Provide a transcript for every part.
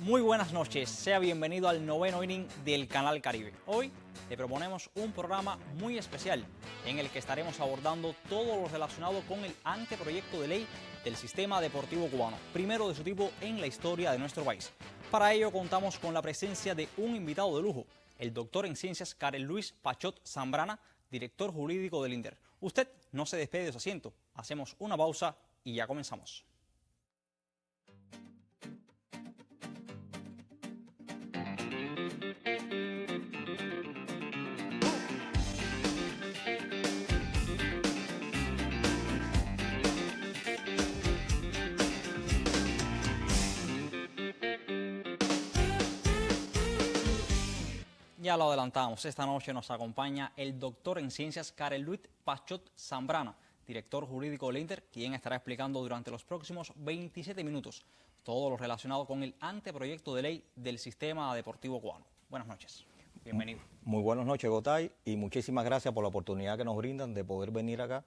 Muy buenas noches, sea bienvenido al noveno inning del Canal Caribe. Hoy le proponemos un programa muy especial en el que estaremos abordando todo lo relacionado con el anteproyecto de ley del sistema deportivo cubano, primero de su tipo en la historia de nuestro país. Para ello contamos con la presencia de un invitado de lujo, el doctor en ciencias Karel Luis Pachot Zambrana, director jurídico del INDER. Usted no se despegue de su asiento, hacemos una pausa y ya comenzamos. Ya lo adelantamos, esta noche nos acompaña el doctor en ciencias Karel Luis Pachot Zambrana, director jurídico del INDER, quien estará explicando durante los próximos 27 minutos todo lo relacionado con el anteproyecto de ley del sistema deportivo cubano. Buenas noches, bienvenido. Muy buenas noches, Gotay, y muchísimas gracias por la oportunidad que nos brindan de poder venir acá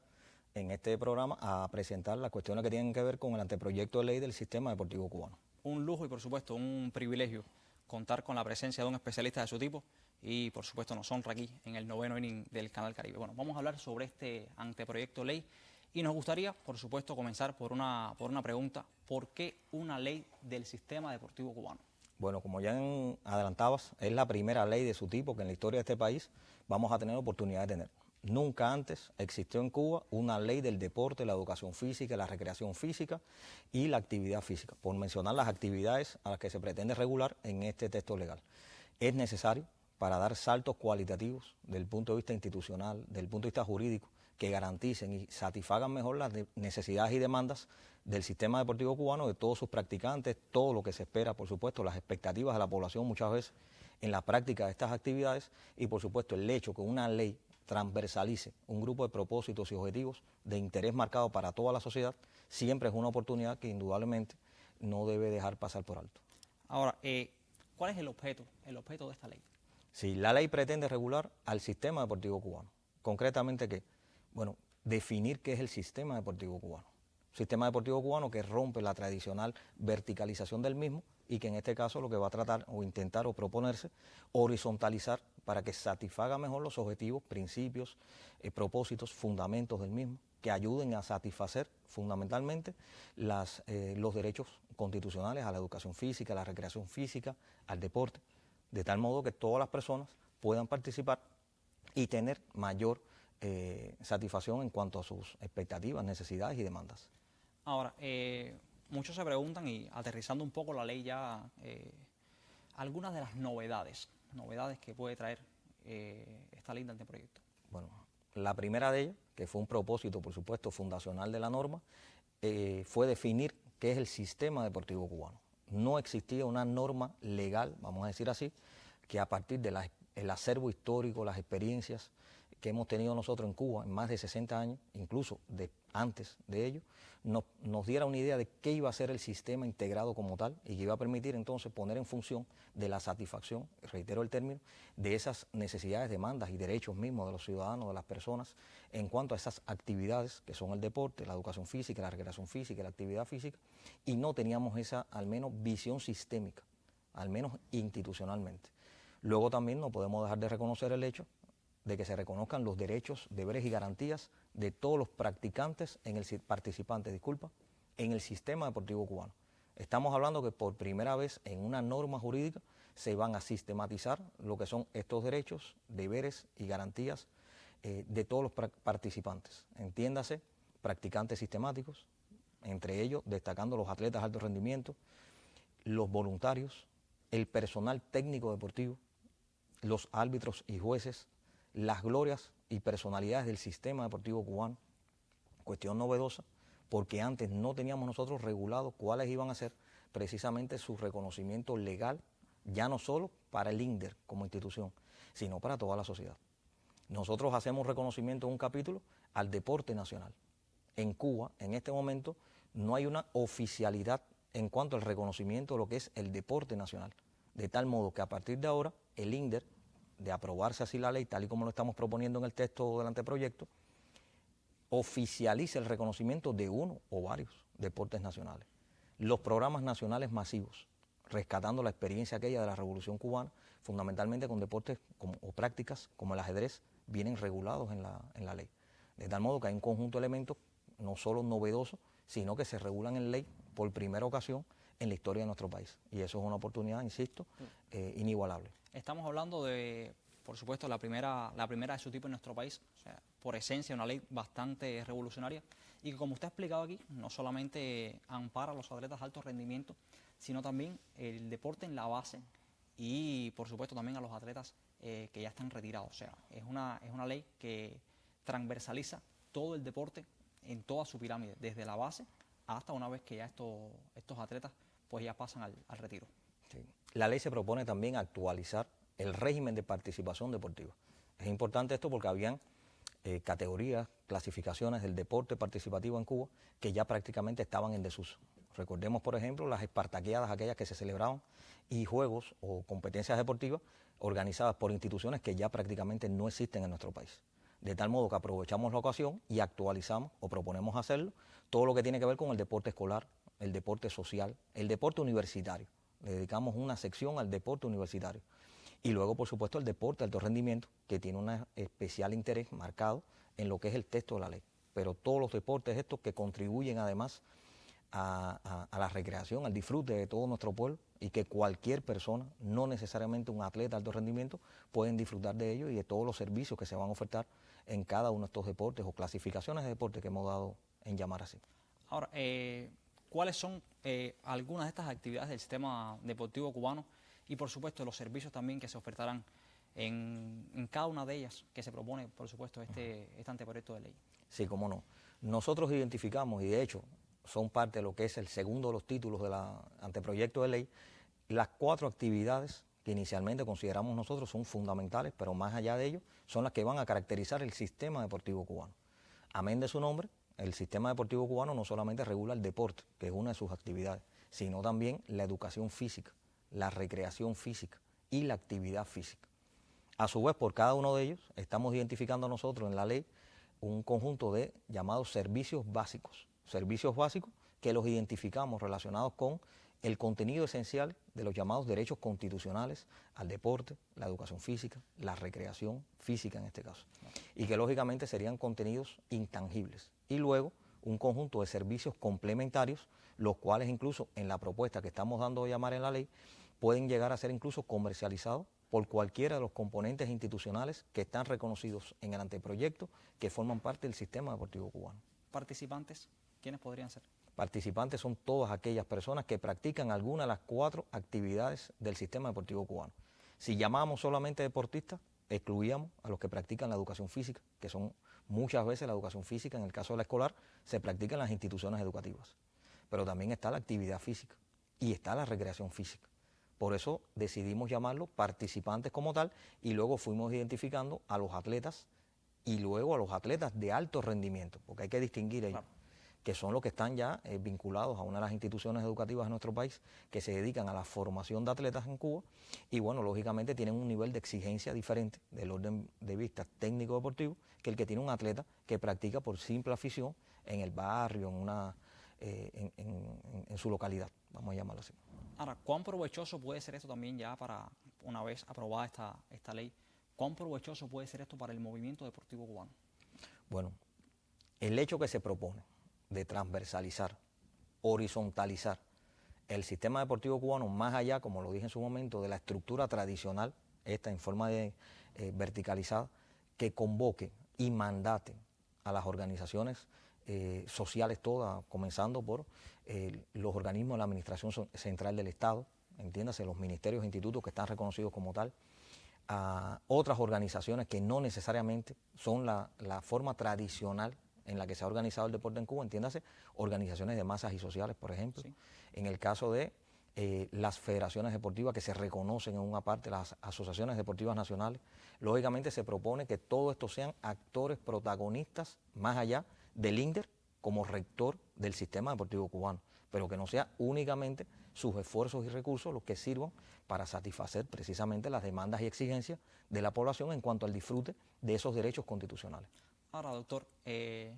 en este programa a presentar las cuestiones que tienen que ver con el anteproyecto de ley del sistema deportivo cubano. Un lujo y por supuesto un privilegio contar con la presencia de un especialista de su tipo y por supuesto nos honra aquí en el noveno inning del Canal Caribe. Bueno, vamos a hablar sobre este anteproyecto de ley y nos gustaría por supuesto comenzar por una pregunta: ¿por qué una ley del sistema deportivo cubano? Bueno, como ya adelantabas, es la primera ley de su tipo que en la historia de este país vamos a tener oportunidad de tener. Nunca antes existió en Cuba una ley del deporte, la educación física, la recreación física y la actividad física, por mencionar las actividades a las que se pretende regular en este texto legal. Es necesario para dar saltos cualitativos del punto de vista institucional, del punto de vista jurídico, que garanticen y satisfagan mejor las necesidades y demandas del sistema deportivo cubano, de todos sus practicantes, todo lo que se espera, por supuesto, las expectativas de la población muchas veces en la práctica de estas actividades y, por supuesto, el hecho que una ley transversalice un grupo de propósitos y objetivos de interés marcado para toda la sociedad, siempre es una oportunidad que indudablemente no debe dejar pasar por alto. Ahora, ¿cuál es el objeto de esta ley? Sí, la ley pretende regular al sistema deportivo cubano. Concretamente, ¿qué? Bueno, definir qué es el sistema deportivo cubano. Sistema deportivo cubano que rompe la tradicional verticalización del mismo y que en este caso lo que va a tratar o intentar o proponerse, horizontalizar para que satisfaga mejor los objetivos, principios, propósitos, fundamentos del mismo, que ayuden a satisfacer fundamentalmente los derechos constitucionales a la educación física, a la recreación física, al deporte, de tal modo que todas las personas puedan participar y tener mayor satisfacción en cuanto a sus expectativas, necesidades y demandas. Ahora, muchos se preguntan, y aterrizando un poco la ley ya, algunas de las novedades que puede traer esta ley de anteproyecto. Bueno, la primera de ellas, que fue un propósito, por supuesto, fundacional de la norma, fue definir qué es el sistema deportivo cubano. No existía una norma legal, vamos a decir así, que a partir del acervo histórico, las experiencias que hemos tenido nosotros en Cuba en más de 60 años, incluso antes de ello, nos diera una idea de qué iba a ser el sistema integrado como tal y que iba a permitir entonces poner en función de la satisfacción, reitero el término, de esas necesidades, demandas y derechos mismos de los ciudadanos, de las personas, en cuanto a esas actividades que son el deporte, la educación física, la recreación física y la actividad física, y no teníamos esa, al menos, visión sistémica, al menos institucionalmente. Luego también no podemos dejar de reconocer el hecho de que se reconozcan los derechos, deberes y garantías de todos los practicantes, participantes, en el sistema deportivo cubano. Estamos hablando que por primera vez en una norma jurídica se van a sistematizar lo que son estos derechos, deberes y garantías de todos los participantes. Entiéndase, practicantes sistemáticos, entre ellos destacando los atletas de alto rendimiento, los voluntarios, el personal técnico deportivo, los árbitros y jueces, las glorias y personalidades del sistema deportivo cubano. Cuestión novedosa, porque antes no teníamos nosotros regulado cuáles iban a ser precisamente su reconocimiento legal, ya no solo para el INDER como institución, sino para toda la sociedad. Nosotros hacemos reconocimiento en un capítulo al deporte nacional. En Cuba, en este momento, no hay una oficialidad en cuanto al reconocimiento de lo que es el deporte nacional, de tal modo que a partir de ahora el INDER, de aprobarse así la ley, tal y como lo estamos proponiendo en el texto del anteproyecto, oficializa el reconocimiento de uno o varios deportes nacionales. Los programas nacionales masivos, rescatando la experiencia aquella de la Revolución Cubana, fundamentalmente con deportes o prácticas como el ajedrez, vienen regulados en la ley. De tal modo que hay un conjunto de elementos no solo novedosos, sino que se regulan en ley por primera ocasión en la historia de nuestro país. Y eso es una oportunidad, insisto, inigualable. Estamos hablando de, por supuesto, la primera de su tipo en nuestro país, o sea, por esencia una ley bastante revolucionaria y que, como usted ha explicado aquí, no solamente ampara a los atletas de alto rendimiento, sino también el deporte en la base y, por supuesto, también a los atletas que ya están retirados. O sea, es una ley que transversaliza todo el deporte en toda su pirámide, desde la base hasta una vez que ya estos atletas pues ya pasan al retiro. Sí. La ley se propone también actualizar el régimen de participación deportiva. Es importante esto porque habían categorías, clasificaciones del deporte participativo en Cuba que ya prácticamente estaban en desuso. Recordemos, por ejemplo, las espartaqueadas, aquellas que se celebraban, y juegos o competencias deportivas organizadas por instituciones que ya prácticamente no existen en nuestro país. De tal modo que aprovechamos la ocasión y actualizamos o proponemos hacerlo todo lo que tiene que ver con el deporte escolar, el deporte social, el deporte universitario. Le dedicamos una sección al deporte universitario. Y luego, por supuesto, el deporte de alto rendimiento, que tiene un especial interés marcado en lo que es el texto de la ley. Pero todos los deportes estos que contribuyen además a la recreación, al disfrute de todo nuestro pueblo y que cualquier persona, no necesariamente un atleta de alto rendimiento, pueden disfrutar de ello y de todos los servicios que se van a ofertar en cada uno de estos deportes o clasificaciones de deportes que hemos dado en llamar así. Ahora, ¿cuáles son algunas de estas actividades del sistema deportivo cubano y, por supuesto, los servicios también que se ofertarán en cada una de ellas que se propone, por supuesto, este anteproyecto de ley? Sí, cómo no. Nosotros identificamos, y de hecho son parte de lo que es el segundo de los títulos del anteproyecto de ley, las 4 actividades que inicialmente consideramos nosotros son fundamentales, pero más allá de ello, son las que van a caracterizar el sistema deportivo cubano. Amén de su nombre, el sistema deportivo cubano no solamente regula el deporte, que es una de sus actividades, sino también la educación física, la recreación física y la actividad física. A su vez, por cada uno de ellos, estamos identificando nosotros en la ley un conjunto de llamados servicios básicos que los identificamos relacionados con el contenido esencial de los llamados derechos constitucionales al deporte, la educación física, la recreación física en este caso, y que lógicamente serían contenidos intangibles. Y luego un conjunto de servicios complementarios, los cuales incluso en la propuesta que estamos dando a llamar en la ley, pueden llegar a ser incluso comercializados por cualquiera de los componentes institucionales que están reconocidos en el anteproyecto, que forman parte del sistema deportivo cubano. ¿Participantes? ¿Quiénes podrían ser? Participantes son todas aquellas personas que practican alguna de las 4 actividades del sistema deportivo cubano. Si llamamos solamente deportistas, excluíamos a los que practican la educación física, que son muchas veces la educación física, en el caso de la escolar, se practica en las instituciones educativas. Pero también está la actividad física y está la recreación física. Por eso decidimos llamarlos participantes como tal y luego fuimos identificando a los atletas y luego a los atletas de alto rendimiento, porque hay que distinguir ellos. Claro. Que son los que están ya vinculados a una de las instituciones educativas de nuestro país que se dedican a la formación de atletas en Cuba y, bueno, lógicamente tienen un nivel de exigencia diferente del orden de vista técnico-deportivo que el que tiene un atleta que practica por simple afición en el barrio, en su localidad, vamos a llamarlo así. Ahora, ¿cuán provechoso puede ser esto también ya para, una vez aprobada esta ley, cuán provechoso puede ser esto para el movimiento deportivo cubano? Bueno, el hecho que se propone de transversalizar, horizontalizar el sistema deportivo cubano más allá, como lo dije en su momento, de la estructura tradicional, esta en forma de verticalizada, que convoque y mandate a las organizaciones sociales todas, comenzando por los organismos de la Administración Central del Estado, entiéndase, los ministerios e institutos que están reconocidos como tal, a otras organizaciones que no necesariamente son la forma tradicional en la que se ha organizado el deporte en Cuba, entiéndase, organizaciones de masas y sociales, por ejemplo. Sí. En el caso de las federaciones deportivas que se reconocen en una parte, las asociaciones deportivas nacionales, lógicamente se propone que todos estos sean actores protagonistas más allá del INDER como rector del sistema deportivo cubano, pero que no sea únicamente sus esfuerzos y recursos los que sirvan para satisfacer precisamente las demandas y exigencias de la población en cuanto al disfrute de esos derechos constitucionales. Ahora, doctor, me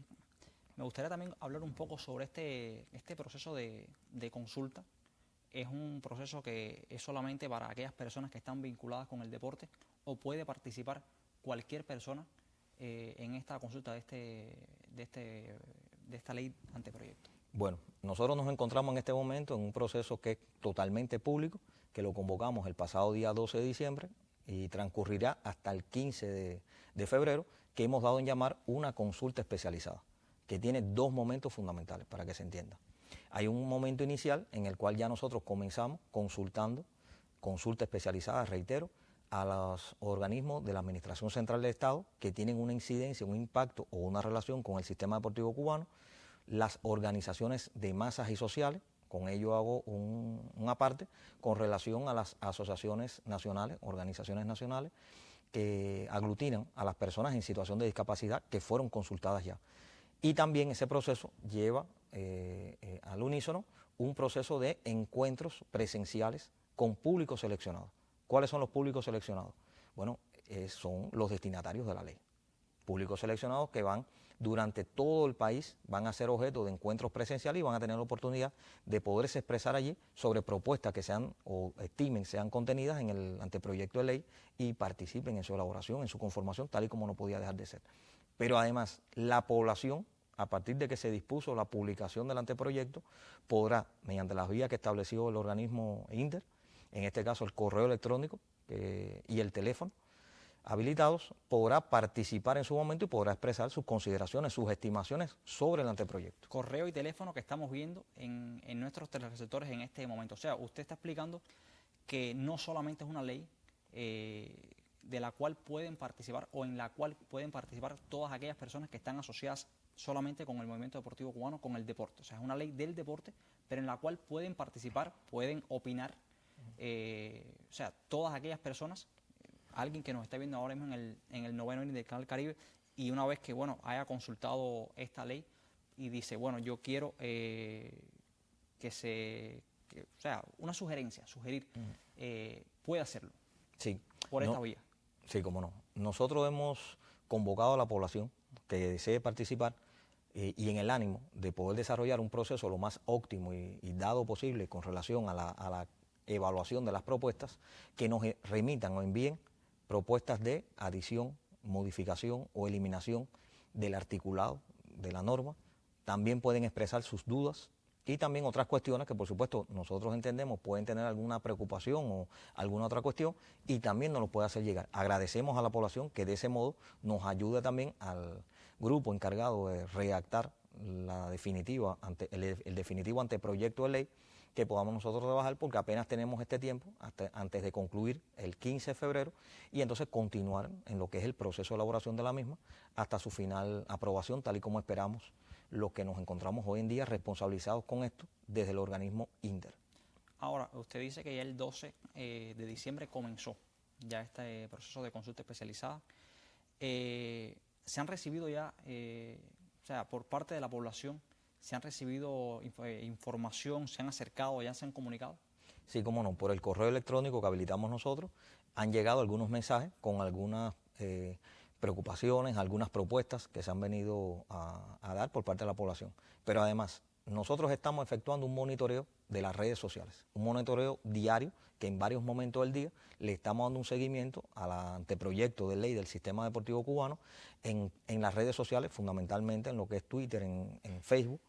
gustaría también hablar un poco sobre este proceso de consulta ¿es un proceso que es solamente para aquellas personas que están vinculadas con el deporte o puede participar cualquier persona en esta consulta de esta ley anteproyecto? Bueno, nosotros nos encontramos en este momento en un proceso que es totalmente público, que lo convocamos el pasado día 12 de diciembre y transcurrirá hasta el 15 de febrero, que hemos dado en llamar una consulta especializada, que tiene dos momentos fundamentales para que se entienda. Hay un momento inicial en el cual ya nosotros comenzamos consultando, consulta especializada, reitero, a los organismos de la Administración Central del Estado que tienen una incidencia, un impacto o una relación con el sistema deportivo cubano, las organizaciones de masas y sociales, con ello hago una parte, con relación a las asociaciones nacionales, organizaciones nacionales, que aglutinan a las personas en situación de discapacidad que fueron consultadas ya. Y también ese proceso lleva al unísono un proceso de encuentros presenciales con públicos seleccionados. ¿Cuáles son los públicos seleccionados? Bueno, son los destinatarios de la ley. Públicos seleccionados que van durante todo el país, van a ser objeto de encuentros presenciales y van a tener la oportunidad de poderse expresar allí sobre propuestas que sean o estimen sean contenidas en el anteproyecto de ley y participen en su elaboración, en su conformación, tal y como no podía dejar de ser. Pero además, la población, a partir de que se dispuso la publicación del anteproyecto, podrá, mediante las vías que estableció el organismo INDER, en este caso el correo electrónico y el teléfono, habilitados, podrá participar en su momento y podrá expresar sus consideraciones, sus estimaciones sobre el anteproyecto. Correo y teléfono que estamos viendo en nuestros telereceptores en este momento. O sea, usted está explicando que no solamente es una ley de la cual pueden participar o en la cual pueden participar todas aquellas personas que están asociadas solamente con el movimiento deportivo cubano, con el deporte. O sea, es una ley del deporte, pero en la cual pueden participar, pueden opinar, o sea, todas aquellas personas, alguien que nos está viendo ahora mismo en el noveno hearing del Canal Caribe, y una vez que, bueno, haya consultado esta ley y dice, bueno, yo quiero o sea, una sugerencia, puede hacerlo. Sí. Por esta vía. Sí, cómo no. Nosotros hemos convocado a la población que desee participar y en el ánimo de poder desarrollar un proceso lo más óptimo y dado posible con relación a la evaluación de las propuestas, que nos remitan o envíen propuestas de adición, modificación o eliminación del articulado de la norma. También pueden expresar sus dudas y también otras cuestiones que, por supuesto, nosotros entendemos pueden tener alguna preocupación o alguna otra cuestión y también nos lo puede hacer llegar. Agradecemos a la población que de ese modo nos ayude también al grupo encargado de redactar la definitiva el definitivo anteproyecto de ley, que podamos nosotros trabajar, porque apenas tenemos este tiempo antes de concluir el 15 de febrero y entonces continuar en lo que es el proceso de elaboración de la misma hasta su final aprobación, tal y como esperamos los que nos encontramos hoy en día responsabilizados con esto desde el organismo INDER. Ahora, usted dice que ya el 12 de diciembre comenzó ya este proceso de consulta especializada. ¿Se han recibido ya, o sea, por parte de la población, se han recibido información, se han acercado, ya se han comunicado? Sí, cómo no, por el correo electrónico que habilitamos nosotros han llegado algunos mensajes con algunas preocupaciones, algunas propuestas que se han venido a dar por parte de la población. Pero además, nosotros estamos efectuando un monitoreo de las redes sociales, un monitoreo diario que en varios momentos del día le estamos dando un seguimiento al anteproyecto de ley del sistema deportivo cubano en las redes sociales, fundamentalmente en lo que es Twitter, en Facebook,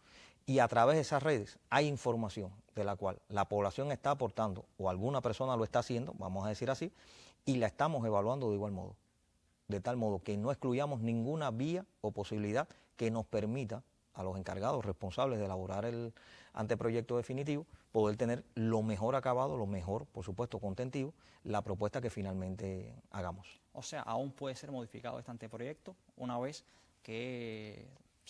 y a través de esas redes hay información de la cual la población está aportando o alguna persona lo está haciendo, vamos a decir así, y la estamos evaluando de igual modo, de tal modo que no excluyamos ninguna vía o posibilidad que nos permita a los encargados responsables de elaborar el anteproyecto definitivo poder tener lo mejor acabado, lo mejor, por supuesto, contentivo, la propuesta que finalmente hagamos. O sea, aún puede ser modificado este anteproyecto una vez que,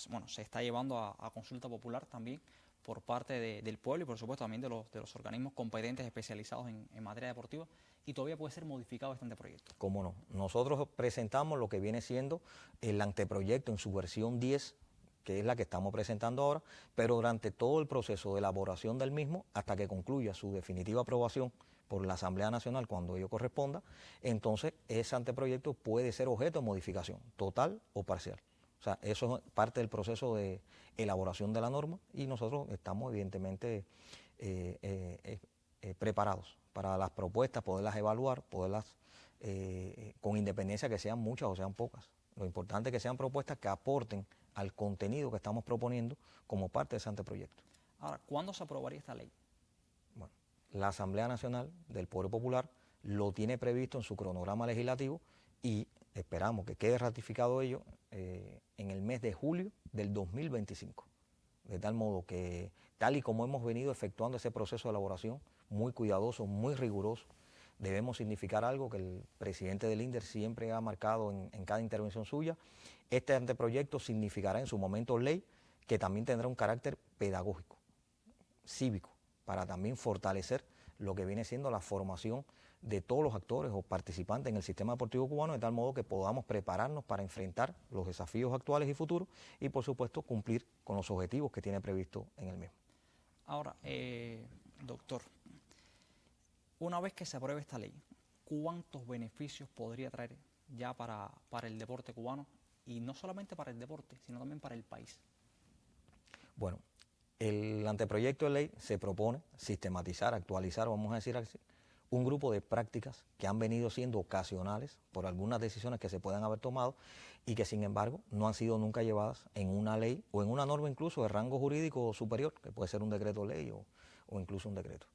bueno, se está llevando a consulta popular también por parte del pueblo y, por supuesto, también de los organismos competentes especializados en materia deportiva, y todavía puede ser modificado este anteproyecto. ¿Cómo no? Nosotros presentamos lo que viene siendo el anteproyecto en su versión 10, que es la que estamos presentando ahora, pero durante todo el proceso de elaboración del mismo, hasta que concluya su definitiva aprobación por la Asamblea Nacional cuando ello corresponda, entonces ese anteproyecto puede ser objeto de modificación, total o parcial. O sea, eso es parte del proceso de elaboración de la norma y nosotros estamos evidentemente preparados para las propuestas, poderlas evaluar, poderlas, con independencia que sean muchas o sean pocas. Lo importante es que sean propuestas que aporten al contenido que estamos proponiendo como parte de ese anteproyecto. Ahora, ¿cuándo se aprobaría esta ley? Bueno, la Asamblea Nacional del Poder Popular lo tiene previsto en su cronograma legislativo y esperamos que quede ratificado ello en el mes de julio del 2025. De tal modo que, tal y como hemos venido efectuando ese proceso de elaboración, muy cuidadoso, muy riguroso, debemos significar algo que el presidente del INDER siempre ha marcado en cada intervención suya. Este anteproyecto significará en su momento ley, que también tendrá un carácter pedagógico, cívico, para también fortalecer lo que viene siendo la formación de todos los actores o participantes en el sistema deportivo cubano, de tal modo que podamos prepararnos para enfrentar los desafíos actuales y futuros y, por supuesto, cumplir con los objetivos que tiene previsto en el mismo. Ahora, doctor, una vez que se apruebe esta ley, ¿cuántos beneficios podría traer ya para el deporte cubano? Y no solamente para el deporte, sino también para el país. Bueno, el anteproyecto de ley se propone sistematizar, actualizar, vamos a decir así, un grupo de prácticas que han venido siendo ocasionales por algunas decisiones que se puedan haber tomado y que, sin embargo, no han sido nunca llevadas en una ley o en una norma incluso de rango jurídico superior, que puede ser un decreto ley o incluso un decreto.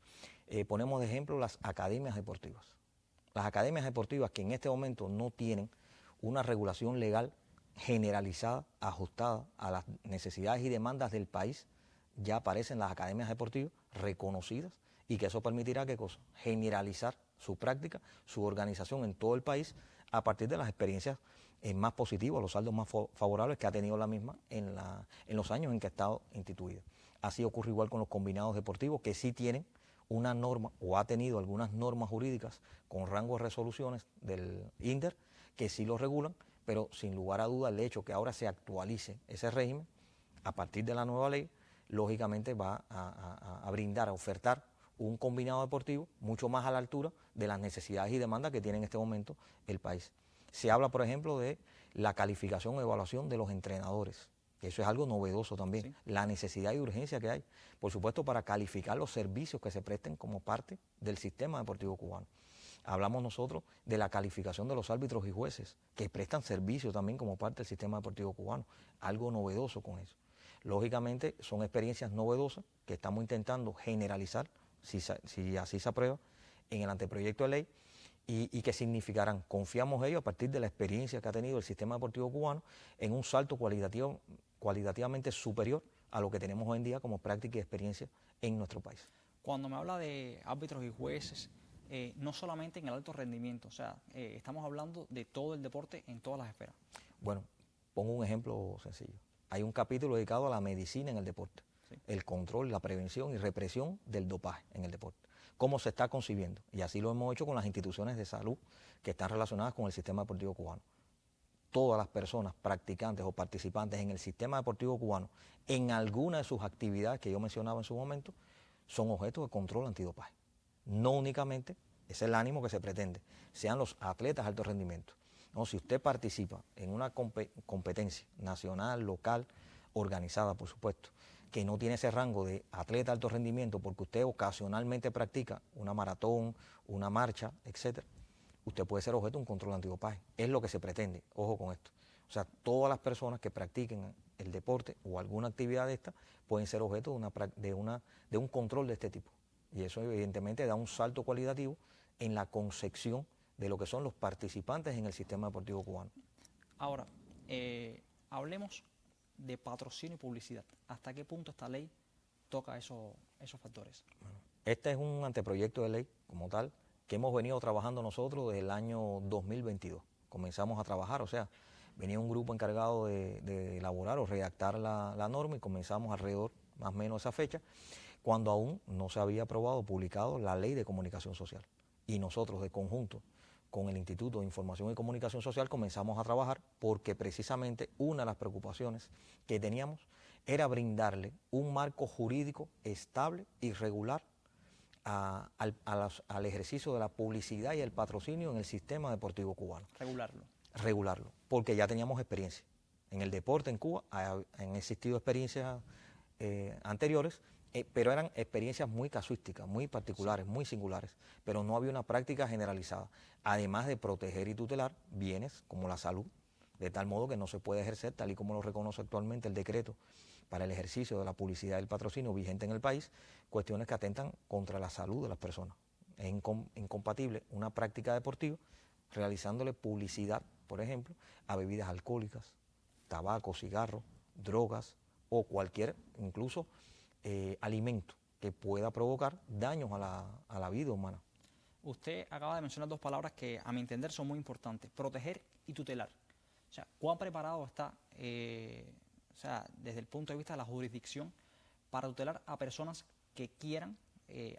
Ponemos de ejemplo las academias deportivas. Las academias deportivas que en este momento no tienen una regulación legal generalizada, ajustada a las necesidades y demandas del país, ya aparecen las academias deportivas reconocidas y que eso permitirá ¿qué cosa? Generalizar su práctica, su organización en todo el país a partir de las experiencias más positivas, los saldos más favorables que ha tenido la misma en los años en que ha estado instituida. Así ocurre igual con los combinados deportivos, que sí tienen una norma o ha tenido algunas normas jurídicas con rango de resoluciones del INDER que sí lo regulan, pero sin lugar a duda el hecho que ahora se actualice ese régimen a partir de la nueva ley, lógicamente va a brindar, a ofertar un combinado deportivo mucho más a la altura de las necesidades y demandas que tiene en este momento el país. Se habla, por ejemplo, de la calificación o evaluación de los entrenadores, que eso es algo novedoso también, sí. La necesidad y urgencia que hay, por supuesto, para calificar los servicios que se presten como parte del sistema deportivo cubano. Hablamos nosotros de la calificación de los árbitros y jueces, que prestan servicio también como parte del sistema deportivo cubano, algo novedoso con eso. Lógicamente son experiencias novedosas que estamos intentando generalizar, si así se aprueba, en el anteproyecto de ley, y que significarán, confiamos ellos a partir de la experiencia que ha tenido el sistema deportivo cubano, en un salto cualitativamente superior a lo que tenemos hoy en día como práctica y experiencia en nuestro país. Cuando me habla de árbitros y jueces, no solamente en el alto rendimiento, o sea, estamos hablando de todo el deporte en todas las esferas. Bueno, pongo un ejemplo sencillo. Hay un capítulo dedicado a la medicina en el deporte, sí. El control, la prevención y represión del dopaje en el deporte. Cómo se está concibiendo, y así lo hemos hecho con las instituciones de salud que están relacionadas con el sistema deportivo cubano. Todas las personas practicantes o participantes en el sistema deportivo cubano, en alguna de sus actividades que yo mencionaba en su momento, son objeto de control antidopaje. No únicamente, ese es el ánimo que se pretende, sean los atletas de alto rendimiento. No, si usted participa en una competencia nacional, local, organizada, por supuesto, que no tiene ese rango de atleta de alto rendimiento porque usted ocasionalmente practica una maratón, una marcha, etcétera, usted puede ser objeto de un control antidopaje. Es lo que se pretende, ojo con esto. O sea, todas las personas que practiquen el deporte o alguna actividad de esta pueden ser objeto de un control de este tipo. Y eso evidentemente da un salto cualitativo en la concepción de lo que son los participantes en el sistema deportivo cubano. Ahora, hablemos de patrocinio y publicidad. ¿Hasta qué punto esta ley toca esos factores? Bueno, este es un anteproyecto de ley como tal que hemos venido trabajando nosotros desde el año 2022. Comenzamos a trabajar, o sea, venía un grupo encargado de elaborar o redactar la norma y comenzamos alrededor más o menos esa fecha, cuando aún no se había aprobado o publicado la Ley de Comunicación Social. Y nosotros, de conjunto con el Instituto de Información y Comunicación Social, comenzamos a trabajar porque precisamente una de las preocupaciones que teníamos era brindarle un marco jurídico estable y regular al ejercicio de la publicidad y el patrocinio en el sistema deportivo cubano. Regularlo, porque ya teníamos experiencia. En el deporte en Cuba han existido experiencias anteriores pero eran experiencias muy casuísticas, muy particulares, muy singulares, pero no había una práctica generalizada, además de proteger y tutelar bienes como la salud, de tal modo que no se puede ejercer, tal y como lo reconoce actualmente el decreto para el ejercicio de la publicidad del patrocinio vigente en el país, cuestiones que atentan contra la salud de las personas. Es incompatible una práctica deportiva realizándole publicidad, por ejemplo, a bebidas alcohólicas, tabaco, cigarros, drogas o cualquier, incluso, alimento que pueda provocar daños a la vida humana. Usted acaba de mencionar dos palabras que a mi entender son muy importantes, proteger y tutelar. O sea, ¿cuán preparado está, desde el punto de vista de la jurisdicción, para tutelar a personas que quieran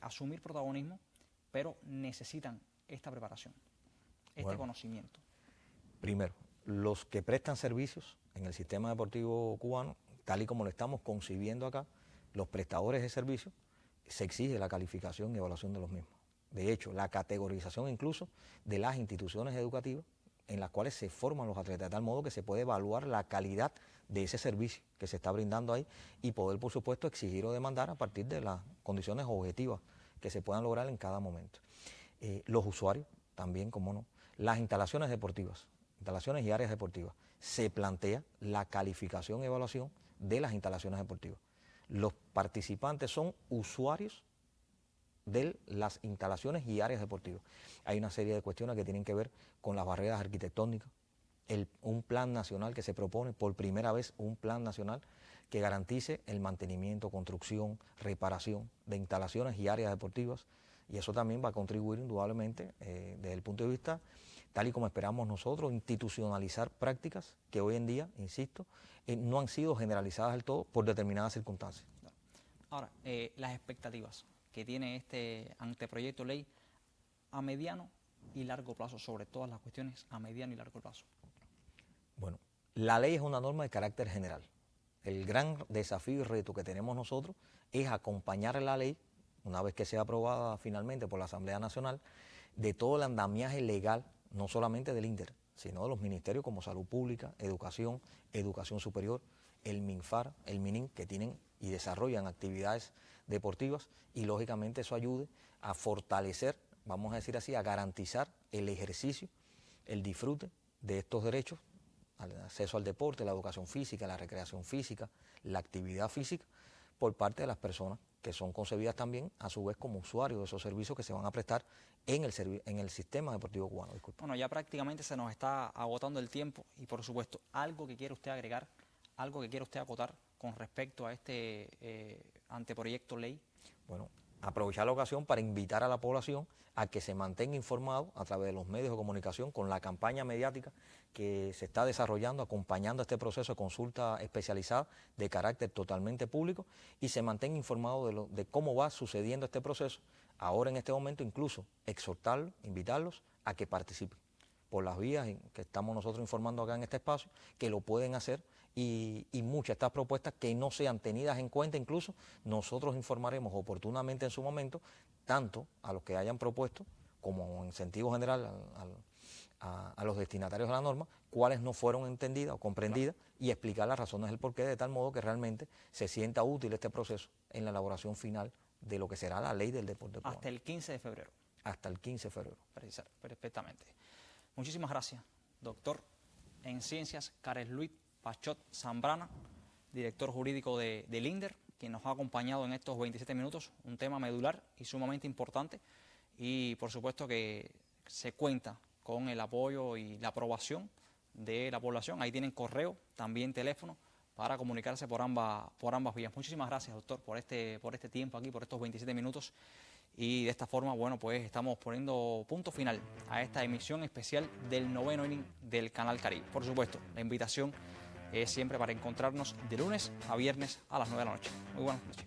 asumir protagonismo, pero necesitan esta preparación, este conocimiento? Primero, los que prestan servicios en el sistema deportivo cubano, tal y como lo estamos concibiendo acá, los prestadores de servicios, se exige la calificación y evaluación de los mismos. De hecho, la categorización incluso de las instituciones educativas en las cuales se forman los atletas, de tal modo que se puede evaluar la calidad de ese servicio que se está brindando ahí y poder, por supuesto, exigir o demandar a partir de las condiciones objetivas que se puedan lograr en cada momento. Los usuarios también, como no, las instalaciones deportivas, instalaciones y áreas deportivas, se plantea la calificación y evaluación de las instalaciones deportivas. Los participantes son usuarios de las instalaciones y áreas deportivas. Hay una serie de cuestiones que tienen que ver con las barreras arquitectónicas, un plan nacional que se propone, por primera vez un plan nacional que garantice el mantenimiento, construcción, reparación de instalaciones y áreas deportivas, y eso también va a contribuir indudablemente desde el punto de vista, tal y como esperamos nosotros, institucionalizar prácticas que hoy en día, insisto, no han sido generalizadas del todo por determinadas circunstancias. Ahora, las expectativas que tiene este anteproyecto de ley a mediano y largo plazo, sobre todas las cuestiones a mediano y largo plazo. Bueno, la ley es una norma de carácter general. El gran desafío y reto que tenemos nosotros es acompañar la ley, una vez que sea aprobada finalmente por la Asamblea Nacional, de todo el andamiaje legal, no solamente del INDER, sino de los ministerios como Salud Pública, Educación, Educación Superior, el MINFAR, el MININ, que tienen y desarrollan actividades deportivas, y lógicamente eso ayude a fortalecer, vamos a decir así, a garantizar el ejercicio, el disfrute de estos derechos, al acceso al deporte, la educación física, la recreación física, la actividad física, por parte de las personas que son concebidas también a su vez como usuarios de esos servicios que se van a prestar en el sistema deportivo cubano. Disculpa. Bueno, ya prácticamente se nos está agotando el tiempo y, por supuesto, algo que quiere usted agregar, algo que quiere usted acotar con respecto a este anteproyecto ley. Bueno, aprovechar la ocasión para invitar a la población a que se mantenga informado a través de los medios de comunicación con la campaña mediática que se está desarrollando, acompañando este proceso de consulta especializada de carácter totalmente público, y se mantenga informado de cómo va sucediendo este proceso. Ahora, en este momento, incluso exhortarlos, invitarlos a que participen por las vías en que estamos nosotros informando acá en este espacio, que lo pueden hacer, y muchas de estas propuestas que no sean tenidas en cuenta, incluso nosotros informaremos oportunamente en su momento, tanto a los que hayan propuesto, como en sentido general a los destinatarios de la norma, cuáles no fueron entendidas o comprendidas, y explicar las razones del porqué, de tal modo que realmente se sienta útil este proceso en la elaboración final de lo que será la ley del deporte cubano. Hasta el 15 de febrero. Hasta el 15 de febrero. Precisar, perfectamente. Muchísimas gracias, doctor en Ciencias Carles Luis Pachot Zambrana, director jurídico del INDER, quien nos ha acompañado en estos 27 minutos, un tema medular y sumamente importante, y por supuesto que se cuenta con el apoyo y la aprobación de la población. Ahí tienen correo, también teléfono, para comunicarse por ambas vías. Muchísimas gracias, doctor, por este tiempo aquí, por estos 27 minutos. Y de esta forma, bueno, pues estamos poniendo punto final a esta emisión especial del 9º inning del Canal Caribe. Por supuesto, la invitación es siempre para encontrarnos de lunes a viernes a las 9 de la noche. Muy buenas noches.